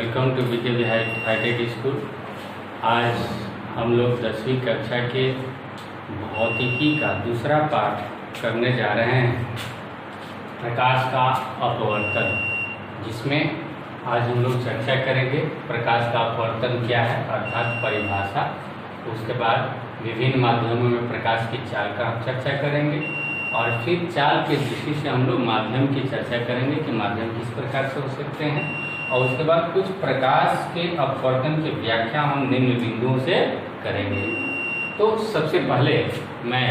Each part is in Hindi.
Welcome to BKB hitech school. आज हम लोग 10वीं कक्षा के भौतिकी का दूसरा पाठ करने जा रहे हैं, प्रकाश का अपवर्तन, जिसमें आज हम लोग चर्चा करेंगे प्रकाश का अपवर्तन क्या है अर्थात परिभाषा। उसके बाद विभिन्न माध्यमों में प्रकाश की चाल का हम चर्चा करेंगे और फिर चाल के दृष्टि से हम लोग माध्यम की चर्चा करेंगे कि माध्यम किस प्रकार से हो सकते हैं, और उसके बाद कुछ प्रकाश के अपवर्तन की व्याख्या हम निम्न बिंदुओं से करेंगे। तो सबसे पहले मैं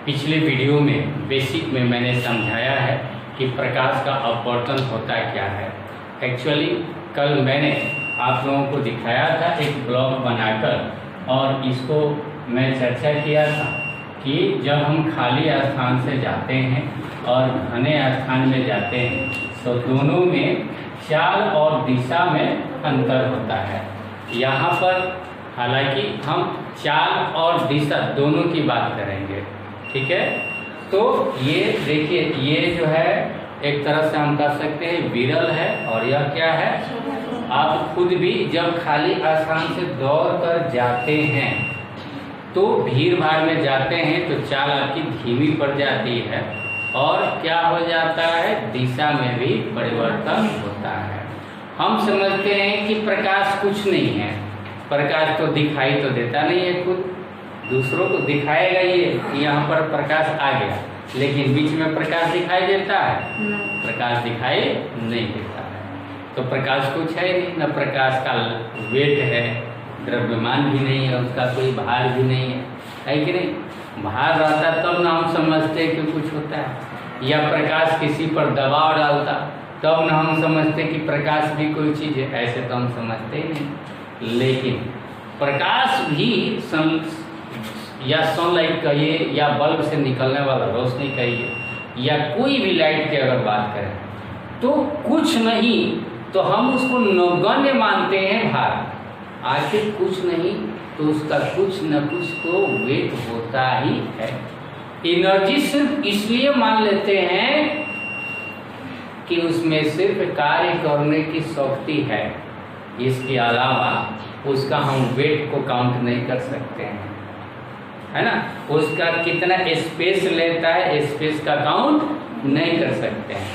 पिछले वीडियो में बेसिक में मैंने समझाया है कि प्रकाश का अपवर्तन होता क्या है। एक्चुअली कल मैंने आप लोगों को दिखाया था एक ब्लॉग बनाकर, और इसको मैं चर्चा किया था कि जब हम खाली स्थान से जाते हैं और घने स्थान में जाते हैं तो दोनों में चाल और दिशा में अंतर होता है। यहाँ पर हालांकि हम चाल और दिशा दोनों की बात करेंगे, ठीक है। तो ये देखिए, ये जो है एक तरह से हम कह सकते हैं विरल है, और यह क्या है, आप खुद भी जब खाली स्थान से दौड़ कर जाते हैं तो भीड़ भाड़ में जाते हैं तो चाल आपकी धीमी पड़ जाती है और क्या हो जाता है, दिशा में भी परिवर्तन होता है। हम समझते हैं कि प्रकाश कुछ नहीं है, प्रकाश तो दिखाई तो देता नहीं है, खुद दूसरों को दिखाएगा ये कि यहाँ पर प्रकाश आ गया, लेकिन बीच में प्रकाश दिखाई देता है, प्रकाश दिखाई नहीं देता है। तो प्रकाश कुछ है नहीं, न प्रकाश का वेट है, द्रव्यमान भी नहीं है, उसका कोई भार भी नहीं है कि नहीं। भार रहता तब ना हम समझते हैं कि कुछ होता है, या प्रकाश किसी पर दबाव डालता तब ना हम समझते कि प्रकाश भी कोई चीज़ है, ऐसे तो हम समझते ही नहीं। लेकिन प्रकाश भी या सनलाइट कहिए या बल्ब से निकलने वाला रोशनी कहिए या कोई भी लाइट की अगर बात करें तो कुछ नहीं, तो हम उसको नगण्य मानते हैं भार। आखिर कुछ नहीं तो उसका कुछ न कुछ तो वेट होता ही है। एनर्जी सिर्फ इसलिए मान लेते हैं कि उसमें सिर्फ कार्य करने की शक्ति है, इसके अलावा उसका हम वेट को काउंट नहीं कर सकते हैं, है ना। उसका कितना स्पेस लेता है, स्पेस का काउंट नहीं कर सकते हैं,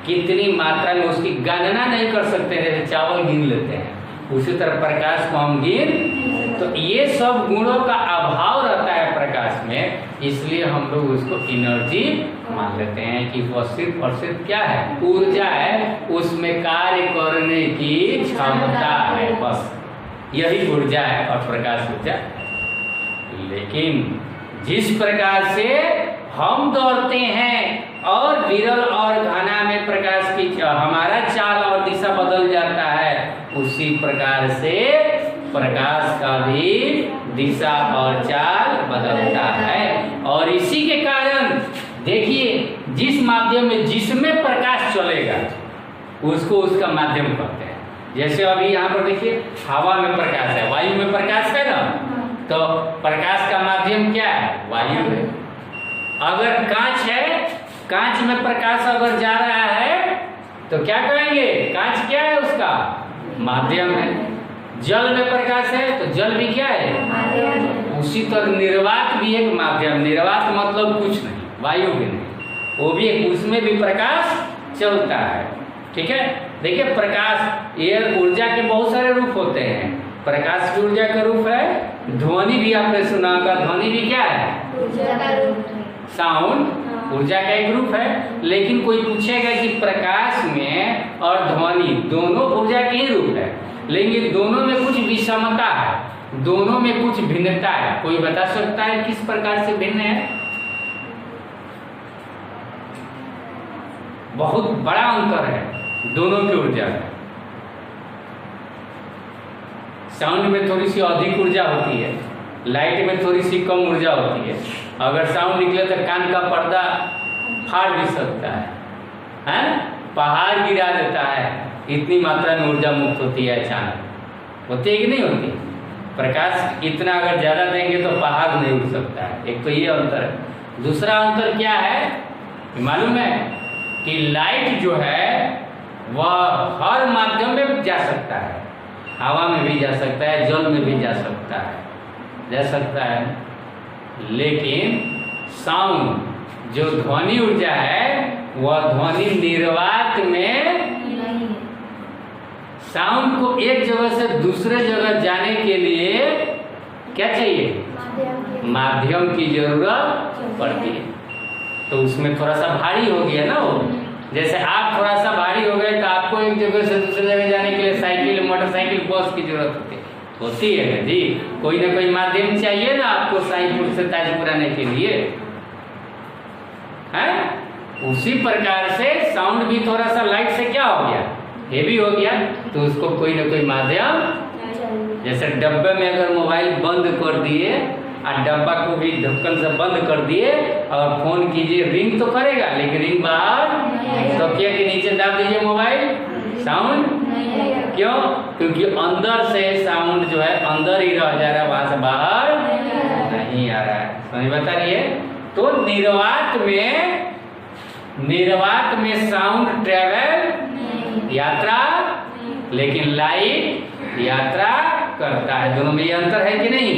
कितनी मात्रा में उसकी गणना नहीं कर सकते हैं, जैसे चावल गिन लेते हैं उसी तरह प्रकाश को हम गिन। तो ये सब गुणों का अभाव रहता है प्रकाश में, इसलिए हम लोग उसको एनर्जी मान लेते हैं कि वह सिर्फ और सिर्फ क्या है, ऊर्जा है, उसमें कार्य करने की क्षमता है, बस यही ऊर्जा है और प्रकाश ऊर्जा है। लेकिन जिस प्रकार से हम दौड़ते हैं और विरल और घना में प्रकाश की हमारा चाल और दिशा बदल जाता है, उसी प्रकार से प्रकाश का भी दिशा और चाल बदलता है। और इसी के कारण देखिए, जिस माध्यम में जिसमें प्रकाश चलेगा उसको उसका माध्यम कहते हैं। जैसे अभी यहाँ पर देखिए, हवा में प्रकाश है, वायु में प्रकाश है ना, तो प्रकाश का माध्यम क्या है, वायु है। अगर कांच है, कांच में प्रकाश अगर जा रहा है तो क्या कहेंगे, कांच क्या है, उसका माध्यम है। जल में प्रकाश है तो जल भी क्या है, उसी तरह निर्वात भी एक माध्यम। निर्वात मतलब कुछ नहीं, वायु भी नहीं, वो भी एक, उसमें भी प्रकाश चलता है, ठीक है। देखिए प्रकाश, एयर ऊर्जा के बहुत सारे रूप होते हैं। प्रकाश की ऊर्जा का रूप है, ध्वनि भी आपने सुना होगा, ध्वनि भी क्या है, ऊर्जा का रूप है। साउंड ऊर्जा का एक रूप है। लेकिन कोई पूछेगा कि प्रकाश में और ध्वनि दोनों ऊर्जा के ही रूप है, लेकिन दोनों में कुछ विषमता है, दोनों में कुछ भिन्नता है। कोई बता सकता है किस प्रकार से भिन्न है? बहुत बड़ा अंतर है दोनों की ऊर्जा में। साउंड में थोड़ी सी अधिक ऊर्जा होती है, लाइट में थोड़ी सी कम ऊर्जा होती है। अगर साउंड निकले तो कान का पर्दा फाड़ भी सकता है, पहाड़ गिरा देता है, इतनी मात्रा में ऊर्जा मुक्त होती है। अचानक होती है कि नहीं होती? प्रकाश इतना अगर ज़्यादा देंगे तो पहाड़ नहीं उड़ सकता है। एक तो ये अंतर है। दूसरा अंतर क्या है मालूम है कि लाइट जो है वह हर माध्यम में जा सकता है, हवा में भी जा सकता है, जल में भी जा सकता है, लेकिन साउंड जो ध्वनि ऊर्जा है वह ध्वनि निर्वात में, साउंड को एक जगह से दूसरे जगह जाने के लिए क्या चाहिए? माध्यम की जरूरत पड़ती है। तो उसमें थोड़ा सा भारी हो गया ना वो, जैसे आप थोड़ा सा भारी हो गए तो आपको एक जगह से दूसरे जगह जाने के लिए साइकिल, मोटरसाइकिल, बस की जरूरत होती है जी। कोई ना कोई माध्यम चाहिए ना आपको साईपुर से ताजपुर आने के लिए, है? उसी प्रकार से साउंड भी थोड़ा सा लाइट से क्या हो गया? हेवी हो गया, तो उसको कोई ना कोई माध्यम, जैसे डब्बे में अगर मोबाइल बंद कर दिए और डब्बा को भी ढक्कन से बंद कर दिए और फोन कीजिए, रिंग तो करेगा लेकिन रिंग बाहर, तकिया के नीचे दाब दीजिए मोबाइल, साउंड क्यों? क्योंकि अंदर से साउंड जो है अंदर ही रह जा रहा है, वहां से बाहर नहीं आ रहा है। समझ बता रही है? तो निर्वात में साउंड ट्रेवल, यात्रा, लेकिन लाइट यात्रा करता है। दोनों में ये अंतर है कि नहीं?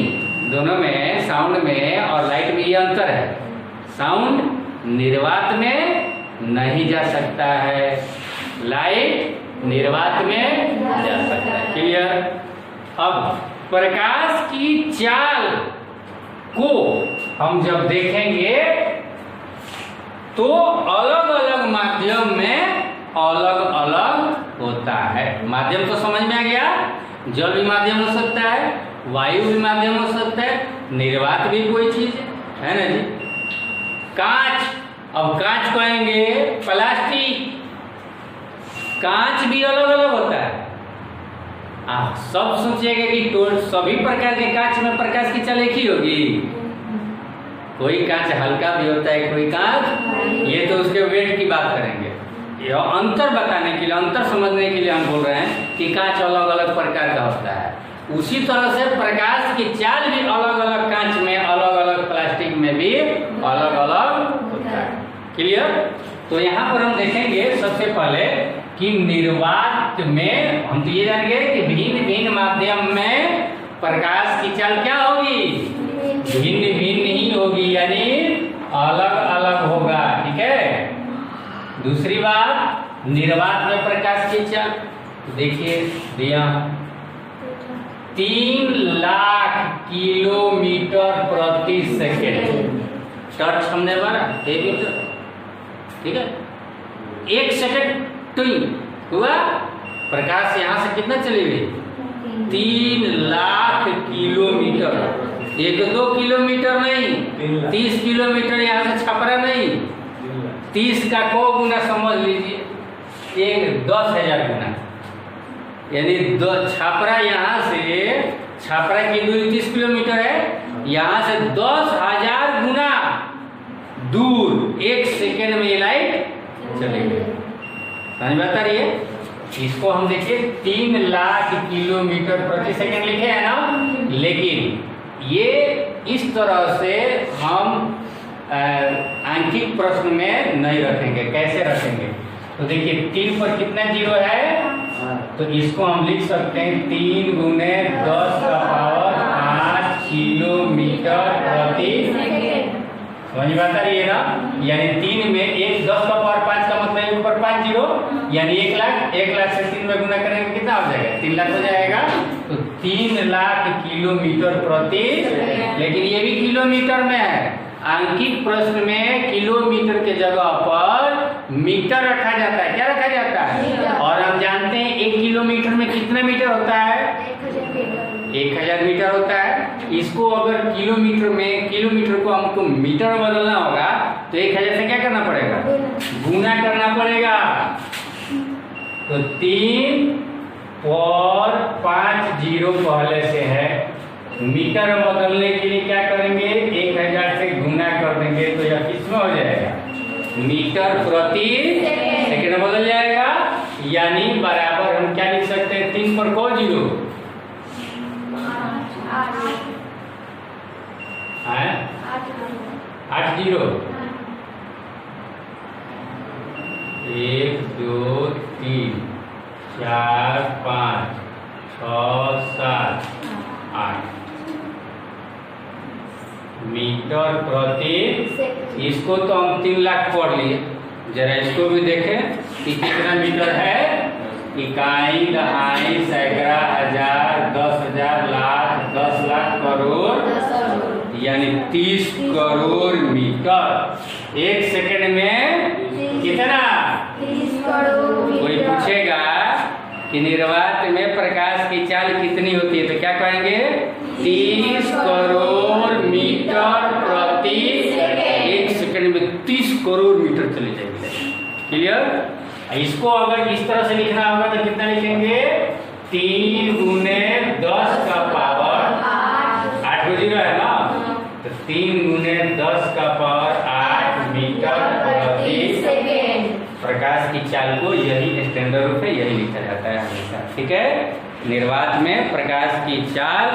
दोनों में, साउंड में और लाइट में ये अंतर है। साउंड निर्वात में नहीं जा सकता है, लाइट निर्वात में जा सकता है। क्लियर? अब प्रकाश की चाल को हम जब देखेंगे तो अलग अलग माध्यम में अलग अलग होता है। माध्यम तो समझ में आ गया, जल भी माध्यम हो सकता है, वायु भी माध्यम हो सकता है, निर्वात भी कोई चीज है ना जी। कांच, अब कांच कहेंगे, प्लास्टिक, कांच भी अलग अलग होता है। आप सब सोचिएगा कि सभी प्रकार के कांच में प्रकाश की चाल एक ही होगी? कोई कांच हल्का भी होता है, कोई कांच, ये तो उसके वेट की बात करेंगे। यह अंतर बताने के लिए, अंतर समझने के लिए हम बोल रहे हैं कि कांच अलग अलग प्रकार का होता है। उसी तरह से प्रकाश की चाल भी अलग अलग कांच में, अलग अलग प्लास्टिक में भी अलग अलग होता है। क्लियर? तो यहाँ पर हम देखेंगे सबसे पहले कि निर्वात में हम तो ये जानेंगे कि भिन्न भिन्न माध्यम में प्रकाश की चाल क्या होगी? भिन्न भिन्न ही होगी, यानी अलग अलग होगा। ठीक है? दूसरी बात, निर्वात में प्रकाश की चाल देखिए दिया 3 लाख किलोमीटर प्रति सेकेंड। टच हमने मारा, ठीक है? 1 सेकेंड तो हुआ, प्रकाश यहाँ से कितना चली गई? 3 लाख किलोमीटर। 1-2 किलोमीटर नहीं, 30 किलोमीटर यहाँ से छपरा नहीं, 30 का को गुना समझ लीजिए, 10,000 गुना, यानी छपरा यहाँ से, छपरा की दूरी 30 किलोमीटर है, यहाँ से 10,000 गुना दूर 1 सेकेंड में ये लाइट चली गई। समझ बता रही है? इसको हम देखिए 3 लाख किलोमीटर प्रति सेकेंड लिखे है ना, लेकिन ये इस तरह से हम आंकिक प्रश्न में नहीं रखेंगे। कैसे रखेंगे? तो देखिए 3 पर कितना जीरो है, तो इसको हम लिख सकते हैं 3 गुने 10⁵ किलोमीटर प्रति सेकेंड। समझ में आता रही है ना? यानी 3 में 10⁵ का मतलब 1 पर 5 जीरो, यानी 1 लाख। 1 लाख से 3 में गुना करेंगे कितना हो जाएगा? 3 लाख हो जाएगा। तो 3 लाख किलोमीटर प्रति, लेकिन ये भी किलोमीटर में है। आंकिक प्रश्न में किलोमीटर के जगह पर मीटर रखा जाता है। क्या रखा जाता है? और हम जानते हैं 1 किलोमीटर में कितना मीटर होता है? 1000 मीटर होता है। इसको अगर किलोमीटर में, किलोमीटर को हमको मीटर में बदलना होगा तो 1000 से क्या करना पड़ेगा? गुना करना पड़ेगा। तो 3 और 5 जीरो पहले से है। मीटर में बदलने के लिए क्या करेंगे? 1000 से गुना कर देंगे तो यह किसमें हो जाएगा? मीटर प्रति सेकेंड में बदल जाएगा। यानी बराबर हम क्या लिख सकते हैं? 3 पर को जीरो, 8 जीरो, 1 2 3 4 5 6 7 8 मीटर प्रति। इसको तो हम 3 लाख पढ़ लिए, जरा इसको भी देखें कि कितना मीटर है। इकाई, दहाई, सैकड़ा, हजार, 10,000, लाख, 10 लाख, करोड़, यानी 30 करोड़ मीटर। 1 सेकंड में कितना? 30 करोड़। कोई पूछेगा कि निर्वात में प्रकाश की चाल कितनी होती है, तो क्या कहेंगे? 30 करोड़ मीटर प्रति 1 सेकंड में 30 करोड़ मीटर चले जाएंगे। क्लियर? इसको अगर इस तरह से लिखना होगा तो कितना लिखेंगे? 3 गुने 10 का पावर 8 हो जीरो है ना, तो 3 गुने 10 का पावर 8 मीटर प्रति सेकेंड। प्रकाश की चाल को यही स्टैंडर्ड रूप है, यही लिखा जाता है हमेशा। ठीक है, निर्वात में प्रकाश की चाल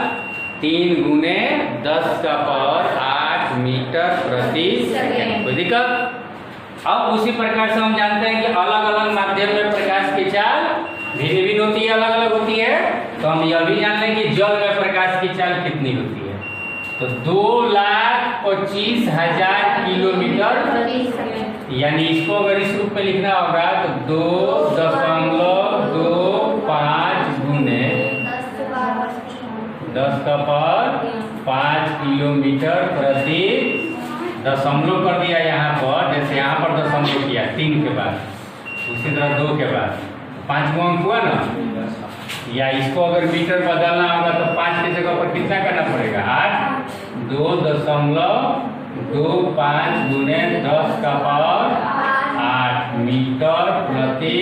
3 गुने 10 का पावर 8 मीटर प्रति सेकेंड। कोई दिक्कत? अब उसी प्रकार से हम जानते हैं कि अलग अलग माध्यम में प्रकाश की चाल भिन्न भिन्न होती है, अलग अलग होती है। तो हम यह भी जान लें कि जल में प्रकाश की चाल कितनी होती है। तो 2,25,000 किलोमीटर, यानी इसको अगर इस रूप में लिखना होगा तो 2.25 गुने 10 का पावर 5 किलोमीटर प्रति, दशमलव कर दिया यहाँ पर, जैसे यहाँ पर दशमलव किया 3 के बाद, उसी तरह 2 के बाद 5 को अंक हुआ ना। या इसको अगर मीटर बदलना होगा तो 5 की जगह पर कितना करना पड़ेगा? 8, 2.25 गुने 10 का पावर 8 मीटर प्रति।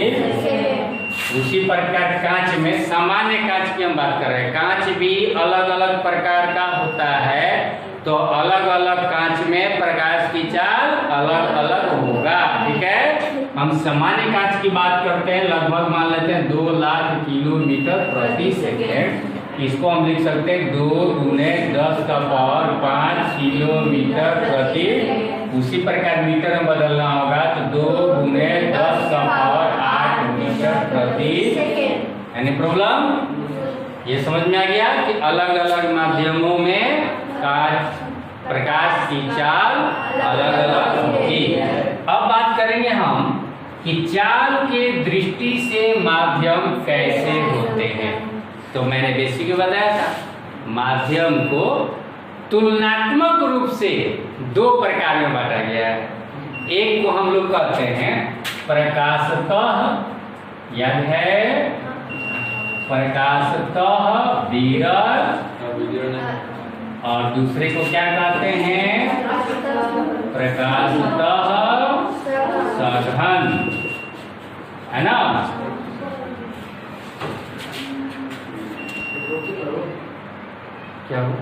उसी प्रकार कांच में, सामान्य कांच की हम बात कर रहे हैं, कांच भी अलग अलग प्रकार का होता है, तो अलग अलग कांच में प्रकाश की चाल अलग अलग होगा। ठीक है, हम सामान्य कांच की बात करते हैं, लगभग मान लेते हैं 2 लाख किलोमीटर प्रति सेकेंड। इसको हम लिख सकते हैं 2 गुने 10 का पावर 5 किलोमीटर प्रति। उसी प्रकार मीटर में बदलना होगा तो 2 गुने 10 का पावर 8 मीटर प्रति सेकेंड। Any problem? ये समझ में आ गया कि अलग अलग माध्यमों में प्रकाश की चाल अलग अलग होती है। अब बात करेंगे हम कि चाल के दृष्टि से माध्यम कैसे होते हैं। तो मैंने बेसिक बताया था, माध्यम को तुलनात्मक रूप से 2 प्रकार में बांटा गया है। एक को हम लोग कहते हैं प्रकाशतः, याद है, प्रकाशतः विरल, और दूसरे को क्या कहते हैं? प्रकाशतः सघन, है ना। क्या हो?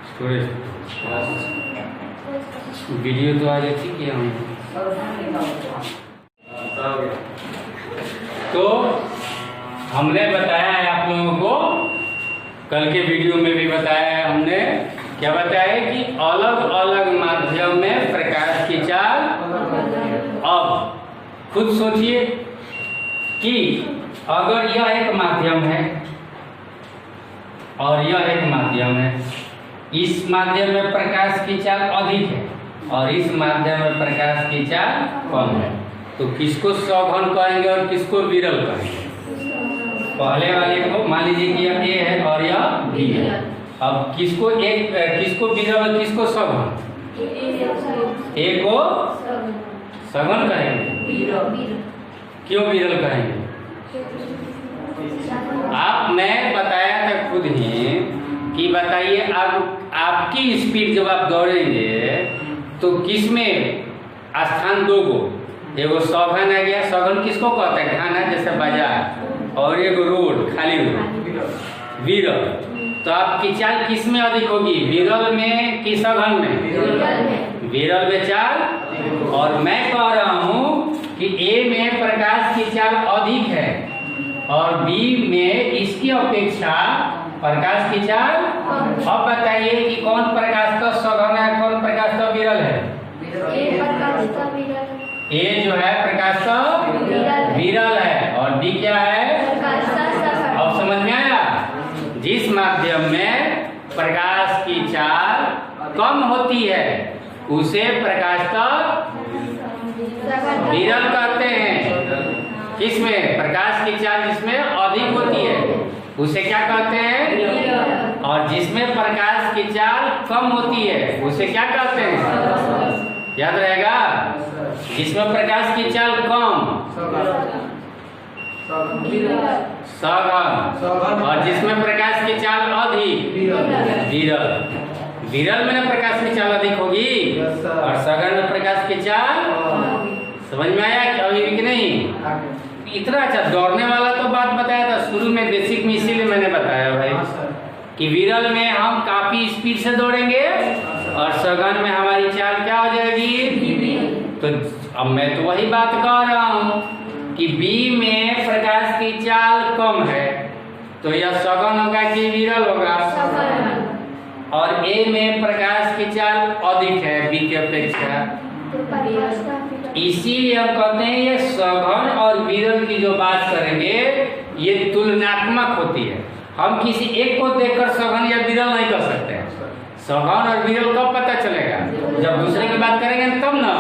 स्टोरेज वीडियो तो आज अच्छी किया हमने। तो हमने बताया है आप लोगों को, कल के वीडियो में भी बताया है हमने, क्या बताया कि अलग अलग माध्यम में प्रकाश की चाल। अब खुद सोचिए कि अगर यह एक माध्यम है और यह एक माध्यम है, इस माध्यम में प्रकाश की चाल अधिक है और इस माध्यम में प्रकाश की चाल कम है, तो किसको सघन कहेंगे और किसको विरल कहेंगे? पहले वाले को मान लीजिए कि यह ए है और यह बी है। अब किसको विरल और किसको सघन? ए को सघन कहेंगे। क्यों विरल कहेंगे? मैं बताया था खुद ही कि बताइए, अब आपकी स्पीड जब आप दौड़ेंगे तो किसमें स्थान 2 गो, एगो सघन आ गया। सघन किसको कहते हैं? घन है जैसे बाजार, और एगो रोड, खाली रोड, विरल। तो आपकी चाल किस में अधिक होगी? विरल में कि सघन में? विरल में चाल। और मैं कह रहा हूं कि ए में प्रकाश की चाल अधिक है और बी में इसकी अपेक्षा प्रकाश की चाल। अब बताइए कि कौन प्रकाश का सघन है, कौन प्रकाश का विरल है? ए प्रकाश का विरल। ए जो है प्रकाश का विरल है और बी क्या है? प्रकाश का सघन। अब समझ में आया? जिस माध्यम में प्रकाश की चाल कम होती है उसे प्रकाश का विरल कहते हैं। किसमें? प्रकाश की चाल जिसमें अधिक होती है उसे क्या कहते हैं? और जिसमें प्रकाश की चाल कम होती है उसे क्या कहते हैं? याद रहेगा? जिसमें प्रकाश की चाल कम सघन और जिसमें प्रकाश की चाल अधिक विरल। विरल में प्रकाश की चाल अधिक होगी और सघन में प्रकाश की चाल। समझ में आया कि अभी कि नहीं? इतना अच्छा दौड़ने वाला तो बात बताया था शुरू में बेसिक में, इसीलिए मैंने बताया भाई कि विरल में हम काफी स्पीड से दौड़ेंगे और सघन में हमारी चाल क्या हो जाएगी। तो अब मैं तो वही बात कह रहा हूँ कि बी में प्रकाश की चाल कम है तो यह सघन होगा कि विरल होगा? और ए में प्रकाश की चाल अधिक है बी की अपेक्षा, इसीलिए हम कहते हैं ये सघन और विरल की जो बात करेंगे ये तुलनात्मक होती है। हम किसी एक को देखकर सघन या विरल नहीं कर सकते हैं। सघन और विरल कब पता चलेगा? जब दूसरे की बात करेंगे तब ना,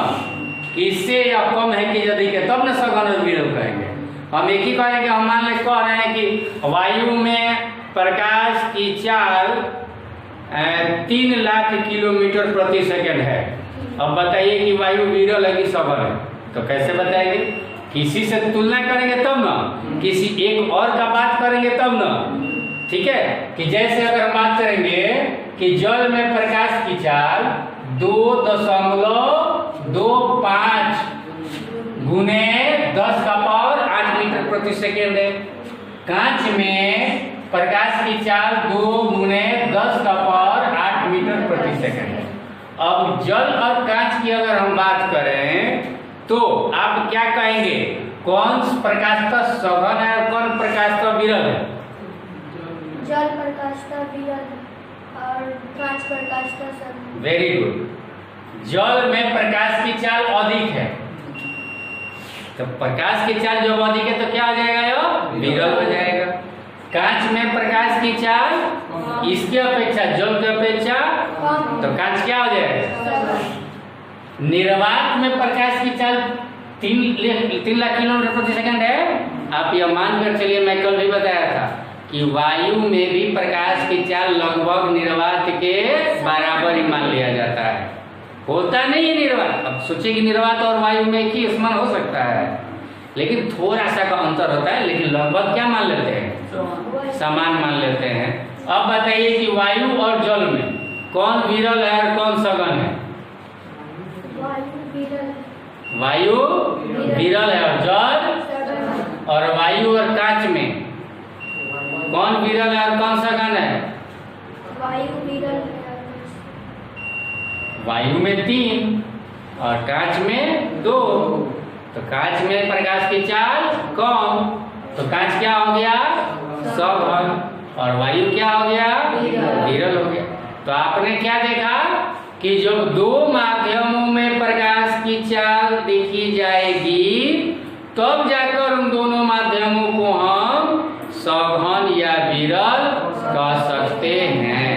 इससे या कम है कि अधिक है तब ना सघन और विरल कहेंगे। हम एक ही कहेंगे, हम मान ले कह रहे हैं कि वायु में प्रकाश की चाल 3 लाख किलोमीटर प्रति सेकंड है। अब बताइए कि वायु विरल है कि सघन है? तो कैसे बताएंगे? किसी से तुलना करेंगे तब ना, किसी एक और का बात करेंगे तब ना। ठीक है कि जैसे अगर हम बात करेंगे कि जल में प्रकाश की चाल 2.25 गुने 10 का पावर 8 मीटर प्रति सेकेंड है। कांच में प्रकाश की चाल 2 गुने 10 का पावर 8 मीटर प्रति सेकेंड है। अब जल और कांच की अगर हम बात करें तो आप क्या कहेंगे? कौन प्रकाश का सघन है और कौन प्रकाश का विरल है? जल प्रकाश का विरल और कांच प्रकाश का सघन। Very good. जल में प्रकाश की चाल अधिक है तो प्रकाश की चाल जब अधिक है तो क्या हो जाएगा? यो विरल हो जाएगा। कांच में प्रकाश की चाल इसकी अपेक्षा, जल की अपेक्षा, तो कांच क्या हो जाएगा? निर्वात में प्रकाश की चाल 3 लाख किलोमीटर प्रति सेकंड है। आप यह मानकर चलिए, मैं कल भी बताया था कि वायु में भी प्रकाश की चाल लगभग निर्वात के बराबर ही मान लिया जाता है। होता नहीं है निर्वात। अब सोचिए कि निर्वात और वायु में एक ही समान हो सकता है, लेकिन थोड़ा सा का अंतर होता है, लेकिन लगभग क्या मान लेते हैं? समान मान लेते हैं। अब बताइए कि वायु और जल में कौन विरल है और कौन सघन है? वायु विरल है और जल, और वायु और कांच में कौन विरल है और कौन सघन है? वायु विरल है। वायु में 3 और कांच में 2। तो कांच में प्रकाश की चाल कम तो कांच क्या हो गया? सघन। और वायु क्या हो गया? विरल हो गया। तो आपने क्या देखा कि जब 2 माध्यमों में प्रकाश की चाल देखी जाएगी तब जाकर उन दोनों माध्यमों को हम सघन या विरल कह सकते हैं।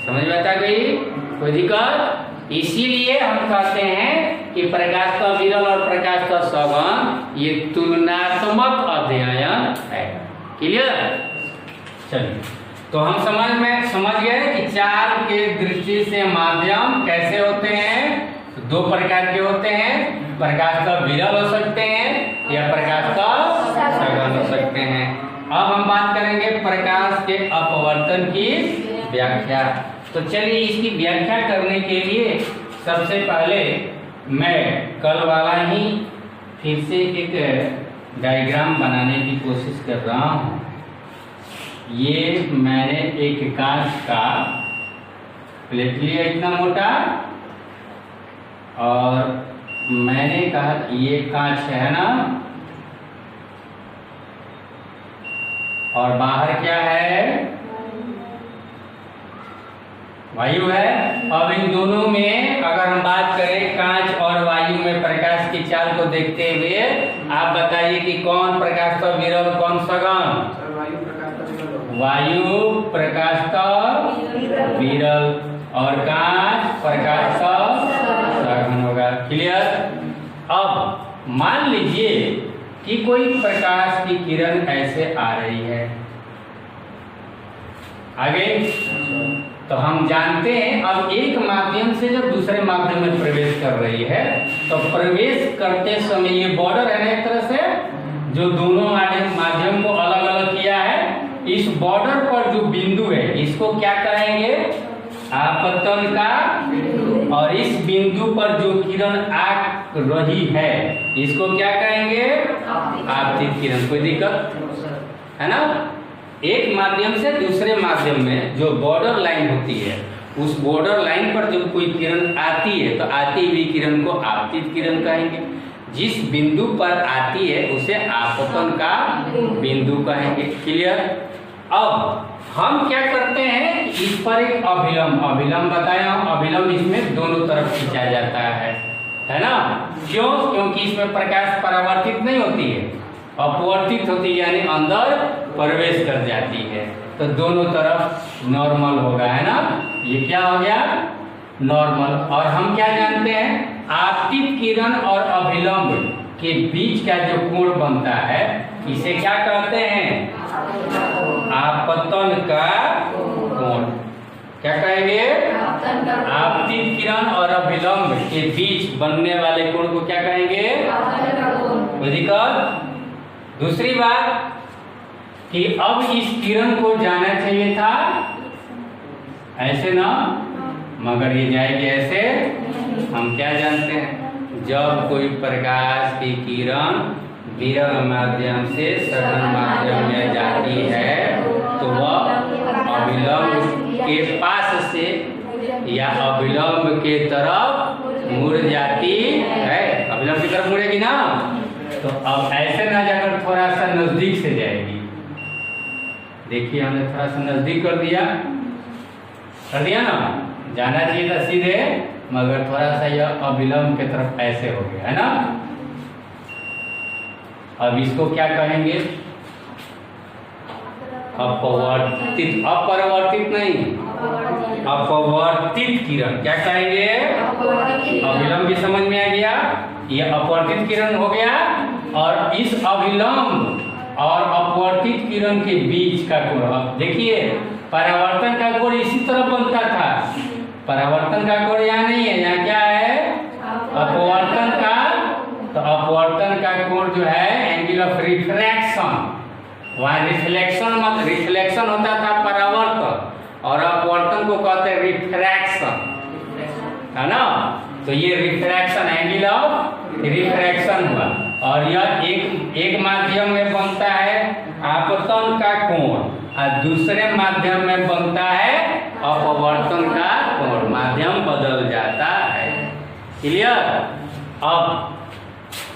समझ में आता गई? कोई दिक्कत? इसीलिए हम कहते हैं कि प्रकाश का विरल और प्रकाश का सघन ये तुलनात्मक अध्ययन है। क्लियर? चलिए, तो हम समझ गए कि चाल के दृष्टि से माध्यम कैसे होते हैं। 2 प्रकार के होते हैं, प्रकाश का विरल हो सकते हैं या प्रकाश का सघन हो सकते हैं। अब हम बात करेंगे प्रकाश के अपवर्तन की व्याख्या। तो चलिए, इसकी व्याख्या करने के लिए सबसे पहले मैं कल वाला ही फिर से एक डायग्राम बनाने की कोशिश कर रहा हूँ। ये मैंने एक कांच का प्लेट लिया इतना मोटा, और मैंने कहा कि ये कांच है ना, और बाहर क्या है? वायु है। अब इन दोनों में अगर हम बात करें कांच और वायु में प्रकाश की चाल को देखते हुए आप बताइए कि कौन प्रकाश का विरल कौन सघन? वायु प्रकाश का विरल और कांच प्रकाश का सघन होगा। क्लियर? अब मान लीजिए कि कोई प्रकाश की किरण ऐसे आ रही है, आगे तो हम जानते हैं अब एक माध्यम से जब दूसरे माध्यम में प्रवेश कर रही है तो प्रवेश करते समय ये बॉर्डर है ना एक तरह से जो दोनों माध्यम को अलग अलग किया है, इस बॉर्डर पर जो बिंदु है इसको क्या कहेंगे? आपतन का। और इस बिंदु पर जो किरण आ रही है इसको क्या कहेंगे? आपतित किरण। कोई दिक्कत है ना? एक माध्यम से दूसरे माध्यम में जो बॉर्डर लाइन होती है उस बॉर्डर लाइन पर जब कोई किरण आती है तो आती हुई किरण को आपतित किरण कहेंगे। जिस बिंदु पर आती है उसे आपतन का बिंदु कहेंगे। क्लियर? अब हम क्या करते हैं, इस पर एक अभिलंब बताया, अभिलंब इसमें दोनों तरफ खींचा जाता है ना? क्यों? क्योंकि इसमें प्रकाश परावर्तित नहीं होती है, अपवर्तित होती है, यानी अंदर प्रवेश कर जाती है, तो दोनों तरफ नॉर्मल होगा, है ना? ये क्या हो गया? नॉर्मल। और हम क्या जानते हैं, आपतित किरण और अभिलंब के बीच का जो कोण बनता है इसे क्या कहते हैं? आपतन का कोण। क्या कहेंगे? आपतित किरण और अभिलंब के बीच बनने वाले कोण को क्या कहेंगे? कोई दिक्कत? दूसरी बात कि अब इस किरण को जाना चाहिए था ऐसे ना, मगर ये जाएगी ऐसे। हम क्या जानते हैं, जब कोई प्रकाश की किरण विरल माध्यम से सघन माध्यम में जाती है तो वह अभिलंब के पास से या अभिलंब के तरफ मुड़ जाती है। अभिलंब की तरफ मुड़ेगी ना, तो अब ऐसे ना जाकर थोड़ा सा नजदीक से जाएगी। देखिए हमने थोड़ा सा नजदीक कर दिया ना, जाना चाहिए था सीधे, मगर थोड़ा सा यह अभिलंब के तरफ ऐसे हो गया, है ना? अब इसको क्या कहेंगे? अपवर्तित। अपरिवर्तित नहीं, अपवर्तित किरण। क्या कहेंगे? अभिलंब भी समझ में आ गया, यह अपवर्तित किरण हो गया। और इस अभिलंब और अपवर्तित किरण के बीच का कोण, अब देखिए परावर्तन का कोण इसी तरफ बनता था, परावर्तन का कोण यहाँ नहीं है, यहाँ क्या है? अपवर्तन का। तो अपवर्तन का कोण जो है एंगल ऑफ रिफ्रैक्शन, वहाँ रिफ्लेक्शन होता था परावर्तन, और अपवर्तन को कहते हैं रिफ्रैक्शन, है ना? तो ये रिफ्रैक्शन, एंगल ऑफ रिफ्रैक्शन हुआ। और यह एक माध्यम में बनता है आपतन का कोण और दूसरे माध्यम में बनता है अपवर्तन का कोण, माध्यम बदल जाता है। क्लियर? अब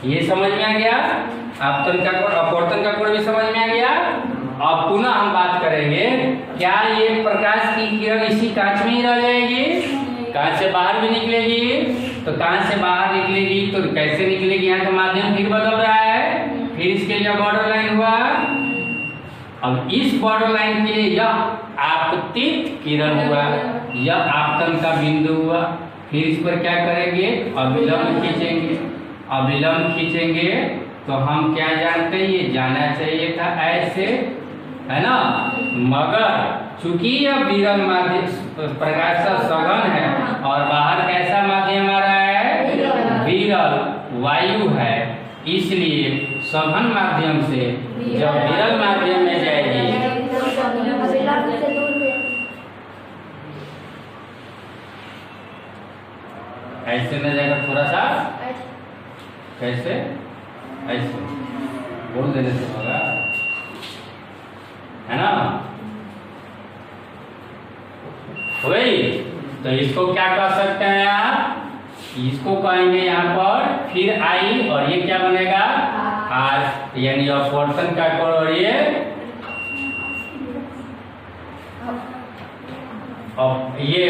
ये समझ में आ गया, आपतन का कोण अपवर्तन का कोण भी समझ में आ गया। अब पुनः हम बात करेंगे, क्या ये प्रकाश की किरण इसी कांच में ही रह जाएगी? कांच से बाहर भी निकलेगी? तो कांच से बाहर निकलेगी तो कैसे निकलेगी? यहाँ का माध्यम फिर बदल रहा है, फिर इसके लिए बॉर्डर लाइन हुआ। अब इस बॉर्डर लाइन के लिए यह आपतित किरण हुआ, यह आपतन का बिंदु हुआ। फिर इस पर क्या करेंगे? अभिलंब खींचेंगे। अभिलंब खींचेंगे तो हम क्या जानते हैं, ये जाना चाहिए था ऐसे, है ना? मगर चूंकि यह विरल माध्यम प्रकाश का सघन है और बाहर कैसा माध्यम आ रहा है? विरल वायु है, इसलिए सघन माध्यम से जब विरल माध्यम में जाएगी ऐसे न जाकर थोड़ा सा कैसे ऐसे बोल देने से होगा, है ना? हो गई? तो इसको क्या कह सकते हैं आप? इसको कहेंगे यहाँ पर फिर आई, और ये क्या बनेगा? आर, यानी अपवर्तन का कोण, और ये और ये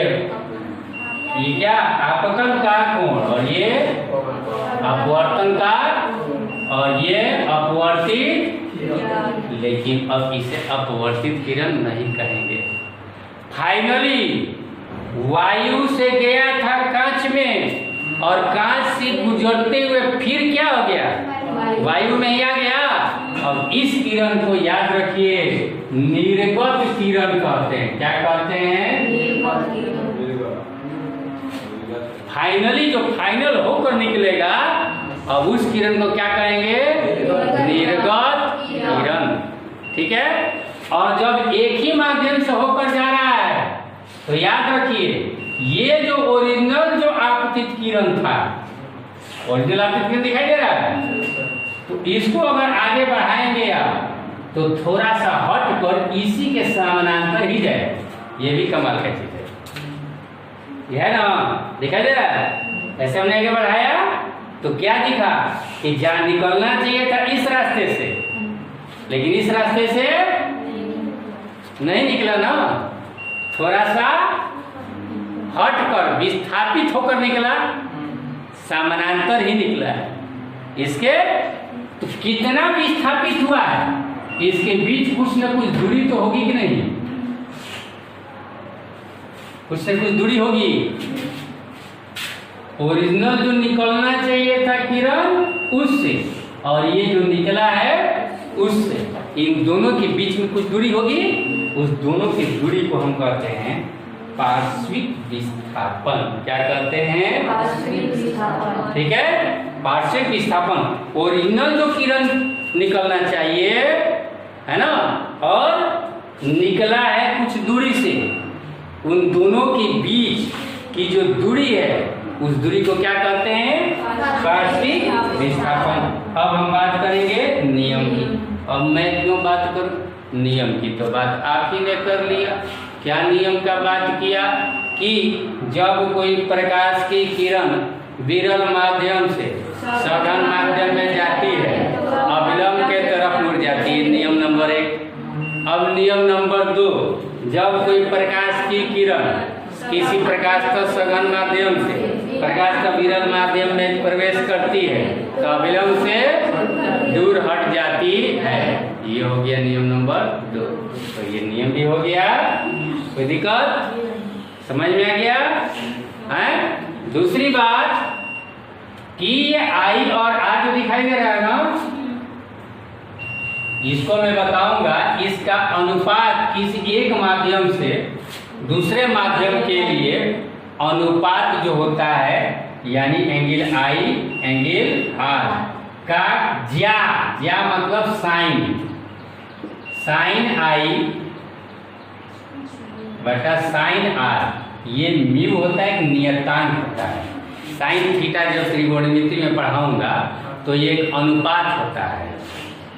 क्या आपतन का कोण, और ये अपवर्तन का, और ये अपवर्तित, लेकिन अब इसे अपवर्तित किरण नहीं कहेंगे। फाइनली वायु से गया था कांच में और कांच से गुजरते हुए फिर क्या हो गया, वायु में ही आ गया। अब इस किरण को याद रखिए निर्गत किरण कहते हैं। क्या कहते हैं? फाइनली जो फाइनल होकर निकलेगा अब उस किरण को क्या कहेंगे? निर्गत किरण। ठीक है। और जब एक ही माध्यम से होकर जा रहा है तो याद रखिए ये जो ओरिजिनल जो आपतित किरण था, ओरिजिनल आपतित किरण दिखाई दे रहा है, तो इसको अगर आगे बढ़ाएंगे आप तो थोड़ा सा हट कर इसी के समानांतर ही जाए। ये भी कमाल का चीज है, यह है ना, दिखाई दे रहा है। ऐसे हमने आगे बढ़ाया तो क्या दिखा कि जहां निकलना चाहिए था इस रास्ते से, लेकिन इस रास्ते से नहीं निकला ना, थोड़ा सा हट कर विस्थापित होकर निकला, समानांतर ही निकला। इसके तो कितना विस्थापित हुआ है, इसके बीच कुछ न कुछ दूरी तो होगी कि नहीं, कुछ न कुछ दूरी होगी। ओरिजिनल जो निकलना चाहिए था किरण उससे और ये जो निकला है उससे, इन दोनों के बीच में कुछ दूरी होगी। उस दोनों की दूरी को हम कहते हैं पार्श्विक विस्थापन। क्या कहते हैं? पार्श्विक विस्थापन। ठीक है, पार्श्विक विस्थापन। ओरिजिनल जो किरण निकलना चाहिए है ना, और निकला है कुछ दूरी से, उन दोनों के बीच की जो दूरी है उस दूरी को क्या कहते हैं? पार्श्विक विस्थापन। अब हम बात करेंगे नियम की। अब मैं क्यों बात करूं? नियम की तो बात आप ही ने कर लिया। क्या नियम का बात किया कि जब कोई प्रकाश की किरण विरल माध्यम से सघन माध्यम में जाती है अविलंब के तरफ मुड़ जाती है, नियम नंबर 1। अब नियम नंबर 2, जब कोई प्रकाश की किरण किसी प्रकाश का सघन माध्यम से प्रकाश का विरल माध्यम में प्रवेश करती है तो अविलंब से दूर हट जाती है। ये हो गया नियम नंबर 2। तो ये नियम भी हो गया, कोई दिक्कत समझ में आ गया है? दूसरी बात कि ये आई और आर जो दिखाई दे रहा है ना, इसको मैं बताऊंगा इसका अनुपात किसी एक माध्यम से दूसरे माध्यम के लिए अनुपात जो होता है, यानी एंगल आई एंगल आर का ज्या मतलब साइन आई बटा साइन आर, ये म्यू होता है, एक नियतांक होता है। साइन थीटा जब त्रिकोणमिति में पढ़ाऊंगा तो ये एक अनुपात होता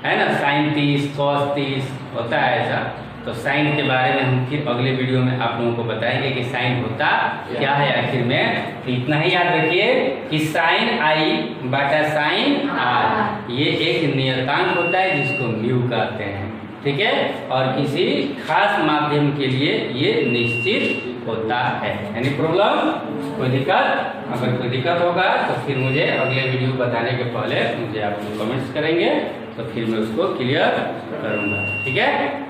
है ना, साइन 30 cos 30 होता है ऐसा। तो साइन के बारे में हम फिर अगले वीडियो में आप लोगों को बताएंगे कि साइन होता क्या है आखिर में। तो इतना ही याद रखिए कि साइन आई बटा साइन आर ये एक नियतांक होता है जिसको म्यू कहते हैं। ठीक है, और किसी खास माध्यम के लिए ये निश्चित होता है। एनी प्रॉब्लम, कोई दिक्कत? अगर कोई दिक्कत होगा तो फिर मुझे अगले वीडियो बताने के पहले मुझे आप कमेंट्स करेंगे तो फिर मैं उसको क्लियर करूँगा। ठीक है।